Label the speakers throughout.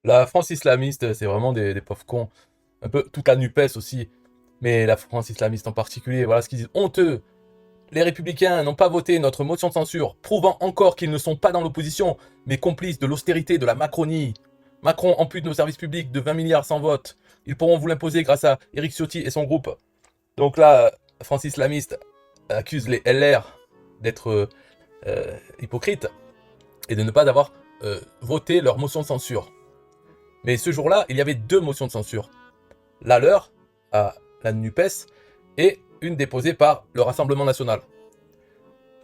Speaker 1: La France islamiste, c'est vraiment des pauvres cons. Un peu toute la NUPES aussi. Mais la France islamiste en particulier, voilà ce qu'ils disent. Honteux! Les républicains n'ont pas voté notre motion de censure, prouvant encore qu'ils ne sont pas dans l'opposition, mais complices de l'austérité de la Macronie. Macron ampute nos services publics de 20 milliards sans vote. Ils pourront vous l'imposer grâce à Éric Ciotti et son groupe. Donc là, France islamiste accuse les LR d'être hypocrites et de ne pas avoir voté leur motion de censure. Mais ce jour-là, il y avait deux motions de censure. La leur, à la NUPES, et une déposée par le Rassemblement National.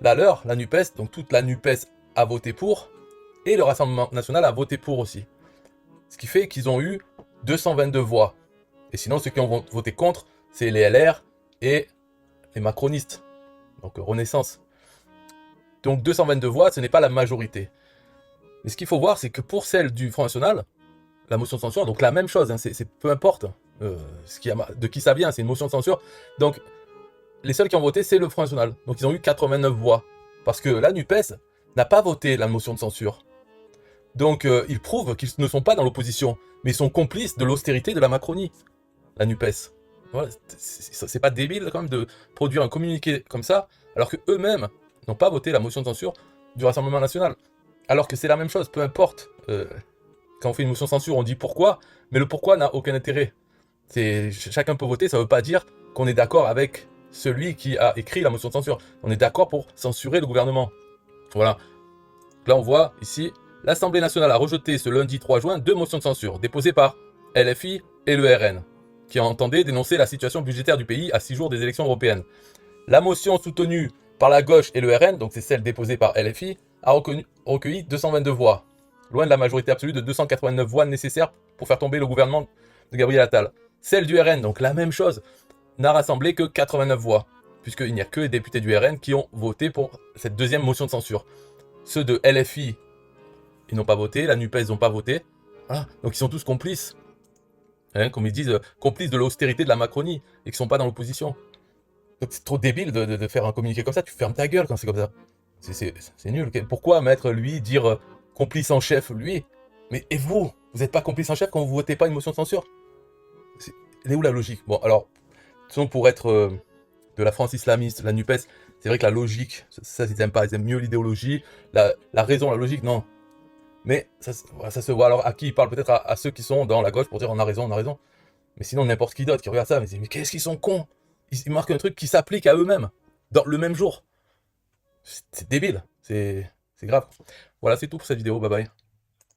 Speaker 1: La leur, la NUPES, donc toute la NUPES a voté pour, et le Rassemblement National a voté pour aussi. Ce qui fait qu'ils ont eu 222 voix. Et sinon, ceux qui ont voté contre, c'est les LR et les macronistes. Donc Renaissance. Donc 222 voix, ce n'est pas la majorité. Mais ce qu'il faut voir, c'est que pour celle du Front National, la motion de censure, donc la même chose, hein, c'est peu importe de qui ça vient, c'est une motion de censure. Donc les seuls qui ont voté, c'est le Front National. Donc ils ont eu 89 voix. Parce que la NUPES n'a pas voté la motion de censure. Donc ils prouvent qu'ils ne sont pas dans l'opposition, mais ils sont complices de l'austérité de la Macronie, la NUPES. Voilà, c'est pas débile quand même de produire un communiqué comme ça, alors que eux-mêmes n'ont pas voté la motion de censure du Rassemblement National. Alors que c'est la même chose, peu importe. Quand on fait une motion de censure, on dit pourquoi, mais le pourquoi n'a aucun intérêt. Chacun peut voter, ça ne veut pas dire qu'on est d'accord avec celui qui a écrit la motion de censure. On est d'accord pour censurer le gouvernement. Voilà. Là, on voit ici, l'Assemblée nationale a rejeté ce lundi 3 juin deux motions de censure déposées par LFI et le RN, qui entendaient dénoncer la situation budgétaire du pays à 6 jours des élections européennes. La motion soutenue par la gauche et le RN, donc c'est celle déposée par LFI, a recueilli 222 voix, loin de la majorité absolue de 289 voix nécessaires pour faire tomber le gouvernement de Gabriel Attal. Celle du RN, donc la même chose, n'a rassemblé que 89 voix, puisqu'il n'y a que les députés du RN qui ont voté pour cette deuxième motion de censure. Ceux de LFI, ils n'ont pas voté, la NUPES n'ont pas voté. Voilà. Donc ils sont tous complices. Hein, comme ils disent, complices de l'austérité de la Macronie, et qui ne sont pas dans l'opposition. Donc c'est trop débile de faire un communiqué comme ça, tu fermes ta gueule quand c'est comme ça. C'est nul. Pourquoi mettre lui, dire complice en chef, lui? Mais et vous? Vous n'êtes pas complice en chef quand vous votez pas une motion de censure? Elle est où la logique? Bon, alors, pour être de la France islamiste, la NUPES, c'est vrai que la logique, ça ils aiment pas, ils aiment mieux l'idéologie, la raison, la logique, non. Mais voilà, ça se voit. Alors à qui ils parlent? Peut-être à ceux qui sont dans la gauche pour dire on a raison, on a raison. Mais sinon, n'importe qui d'autre qui regarde ça, mais qu'est-ce qu'ils sont cons? Ils marquent un truc qui s'applique à eux-mêmes, dans le même jour. C'est débile, c'est grave. Voilà, c'est tout pour cette vidéo, bye bye.